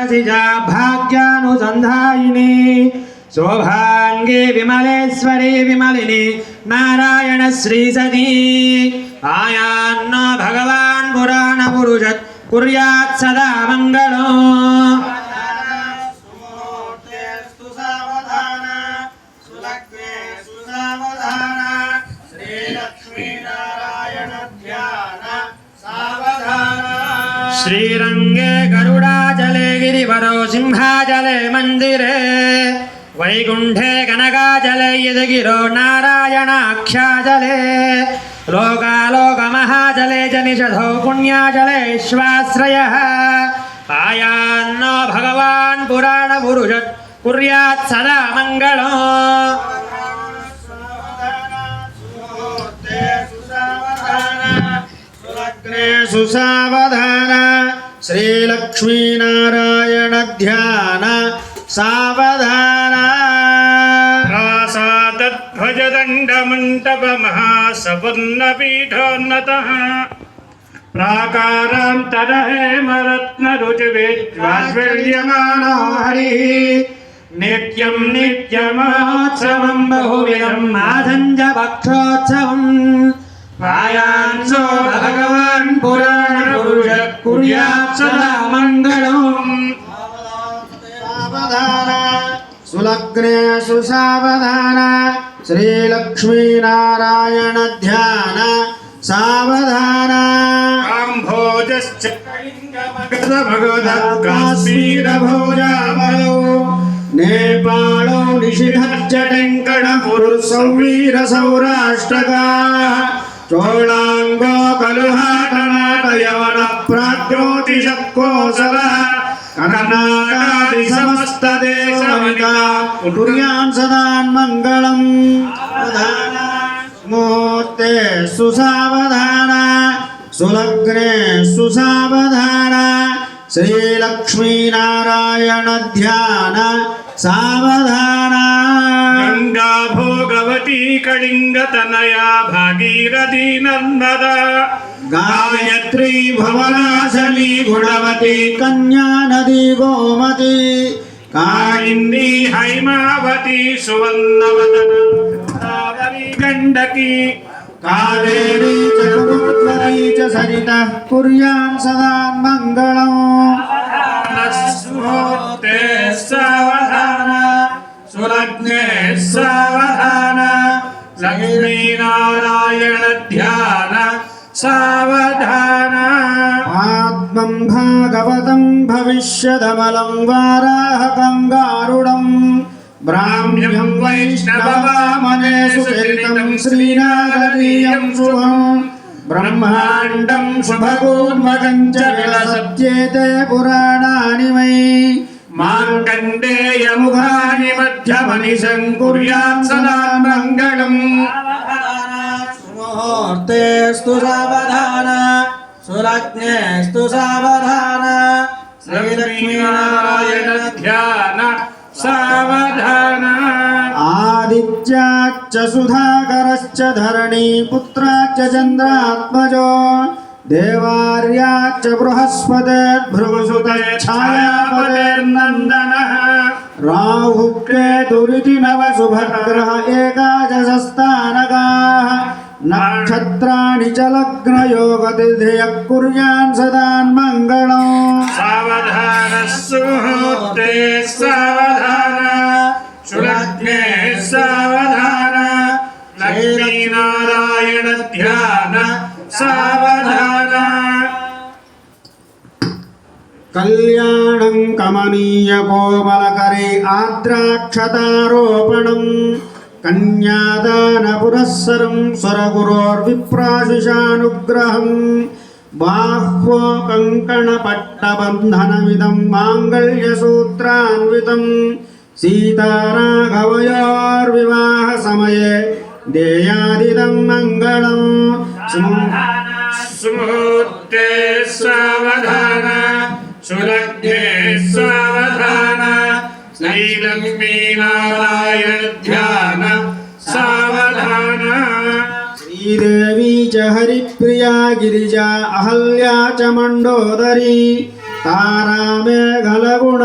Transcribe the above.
ससिजा भाग्यानुसन्धायिनी शोभांगे विमलेश्वरी विमलिनी नारायण श्री सती आयान्न भगवान् पुराण पुरुषत् कुर्यात् सदा मंगलो श्रीरंगे गरुडाचले गिरिवरो सिंहाचले मंदिरे वैकुंठे कनकाचले यदगिरो नारायणाख्याचले लोकालोकमहाचले च निषधो पुण्याचले श्वाश्रयः आयान्नो भगवान् पुराणपुरुषत् कुर्यात् सदा मंगलो सुसावधान श्रीलक्ष्मीनारायण ध्यान सावधान प्रासादध्वज दंड मंडप महासवर्णपीठोन्नतः प्राकारान्तरहेमरत्न रुचिविज्वाज्वल्यमानो हरिः नित्यं नित्यमहोत्सवं बहुविधं माधञ्ज पक्षोत्सवम् आयान्सो भगवान् पुराणपुरुषः कुर्यात् सदा मङ्गलम् सावधान सुलग्ने सुसावधान श्रीलक्ष्मीनारायण ध्यान सावधान काम्भोजश्च काश्मीरभोजामलो नेपालो निषिधश्च टेङ्कणपुरुसौवीरसौराष्ट्रका चोळाङ्गो कलुहाटनाटयवन प्राग्ज्योतिषकोसलः कनकादिसमस्तदेशमिका कुर्यान् सदान्मङ्गलम् मुहूर्ते सुसावधान सुलग्ने सुसावधान श्रीलक्ष्मीनारायण ध्यान सावधान गंगा भोगवती कलिंगतनया भागीरथी नर्मदा गायत्री भुवनाशली गुणवती कन्या नदी गोमती कालिंदी हैमावती सुवर्णवदना गोदावरी गंडकी कावेरी च गोदावरी च सरिता कुर्यान् सदा मङ्गलम् मुहूर्ते सावधान सुलग्ने सावधान लक्ष्मीनारायण ध्यान सावधान आत्मं भागवतं भविष्यदमलं वाराहकं गारुडं ब्राह्म्यं वैष्णववामने सुचरितं श्रीनागरीयं शुभं ब्रह्माण्डं शुभगोन्मकं च विलसत्येते पुराणानि मयि मार्कण्डेयमुखानि मध्यमनिशं कुर्यात् सदा मङ्गलम् मुहूर्तेस्तु सावधान सुलग्नेस्तु सावधान श्रीलक्ष्मीनारायण ध्यान सावधान आदित्याच्च सुधाकरश्च धरणीपुत्राच्च चन्द्रात्मजो देवार्याच्च बृहस्पतिर्भृगुसुतच्छायापतिर्नन्दनः राहुः केतुरिति नवशुभग्रह एकादशस्थानकाः नक्षत्राणि च लग्नयोगतिथियः कुर्यान् सदान्मङ्गलम् सावधान सुमुहूर्ते सावधान सुलग्ने सावधान लक्ष्मीनारायण ध्यान सावधान कल्याणं कमनीयकोमलकरे आद्राक्षतारोपणं कन्यादानपुरःसरं स्वरगुरोर्विप्राशिषानुग्रहं बाह्वो कङ्कणपट्टबन्धनमिदं माङ्गल्यसूत्रान्वितं सीताराघवयोर्विवाहसमये देयादिदं मङ्गलम् सुमुहूर्ते सावधान सुलग्ने सावधान श्रीलक्ष्मीनारायण ध्यान सावधान श्रीदेवी च हरिप्रिया गिरिजा अहल्या च मण्डोदरी తారామేఘలగుణ